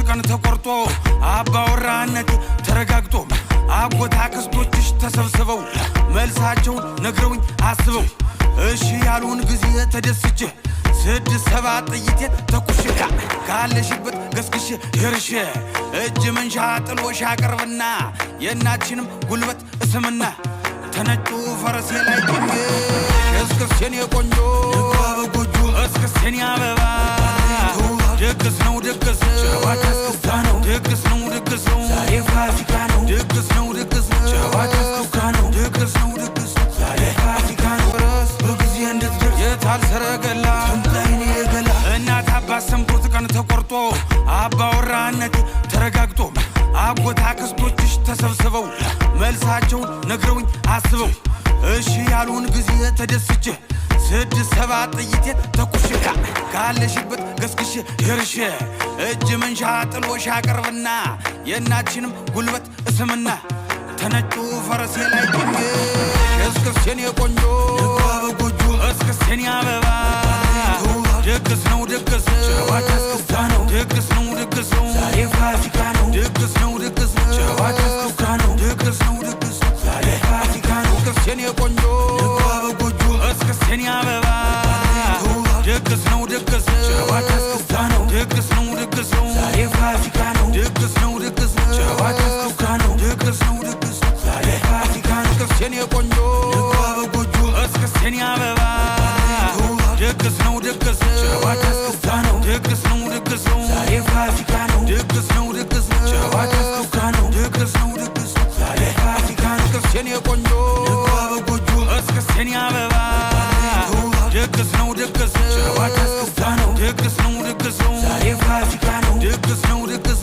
ቀን ተቆርጦ አባወራነቴ ተረጋግጦ አጎት አክስቶችሽ ተሰብስበው መልሳቸውን ነግረውኝ አስበው እሺ ያሉን ጊዜ ተደስቼ 6-7 ጥይቴ ተኩሼ ካለሽበት ገስግሼ ይርሼ እጅ መንሻ ጥሎሽ አቀርብና የእናትሽንም ጉልበት እስምና ተነጩ ፈረሴ ላይ ቆሜ እስክስቴን የቆንጆ በጎጆ እስክስቴን ያበባ ድግስ ነው ድግስ ጨዋታ እስክስታ ነው ድግስ ነው ድግስ ነው ዛሬ ፋሲካ ነው ድግስ ነው ድግስ ጨዋታ እስክስታ ነው ድግስ ነው ድግስ ዛሬ ፋሲካ ነው ራስ በጊዜ እንድትደርስ የታል ሰረገላ ትምጣይኔ ገላ እናት አባት ሰምቶት ቀን ተቆርጦ አባወራነቴ ተረጋግጦ አጎት አክስቶችሽ ተሰብስበው መልሳቸውን ነግረውኝ አስበው እሺ ያሉን ጊዜ ተደስቼ 6-7 ጥይቴ ተኩሼ ካለሽበት ገስግሼ ይርሼ እጅ መንሻ ጥሎሽ አቀርብና የእናትሽንም ጉልበት እስምና ተነጩ ፈረሴ ላይ ቆሜ እስክስቴን የቆንጆ በጎጆ እስክስቴን ያበባ ድግስ ነው ድግስ ጨዋታ እስክስታ ነው ድግስ ነው ድግስ ነው ዛሬ ፋሲካ ነው ድግስ ነው ድግስ ጨዋታ እስክስታ ነው ድግስ ነው ድግስ ዛሬ ፋሲካ ነው እስክስቴን የቆንጆ በጎጆ እስክስቴን ያበባ ድግስ ነው ድግስ ጨዋታ እስክስታ ነው ድግስ ነው ድግስ ነው ዛሬ ፋሲካ ነው ድግስ ነው ድግስ ጨዋታ እስክስታ ነው ድግስ ነው ድግስ ዛሬ ፋሲካ ነው እስክስቴን የቆንጆ በጎጆ እስክስቴን ያበባ ድግስ ነው ድግስ ጨዋታ እስክስታ ነው ድግስ ነው ድግስ ነው ዛሬ ፋሲካ ነው ድግስ ነው ድግስ ጨዋታ እስክስታ ነው ድግስ ነው ድግስ ዛሬ ፋሲካ ነው እስክስቴን የቆንጆ በጎጆ እስክስቴን ያበባ ድግስ ነው ድግስ ጨዋታ እስክስታ ነው ድግስ ነው ድግስ ነው ዛሬ ፋሲካ ነው ድግስ ነው ድግስ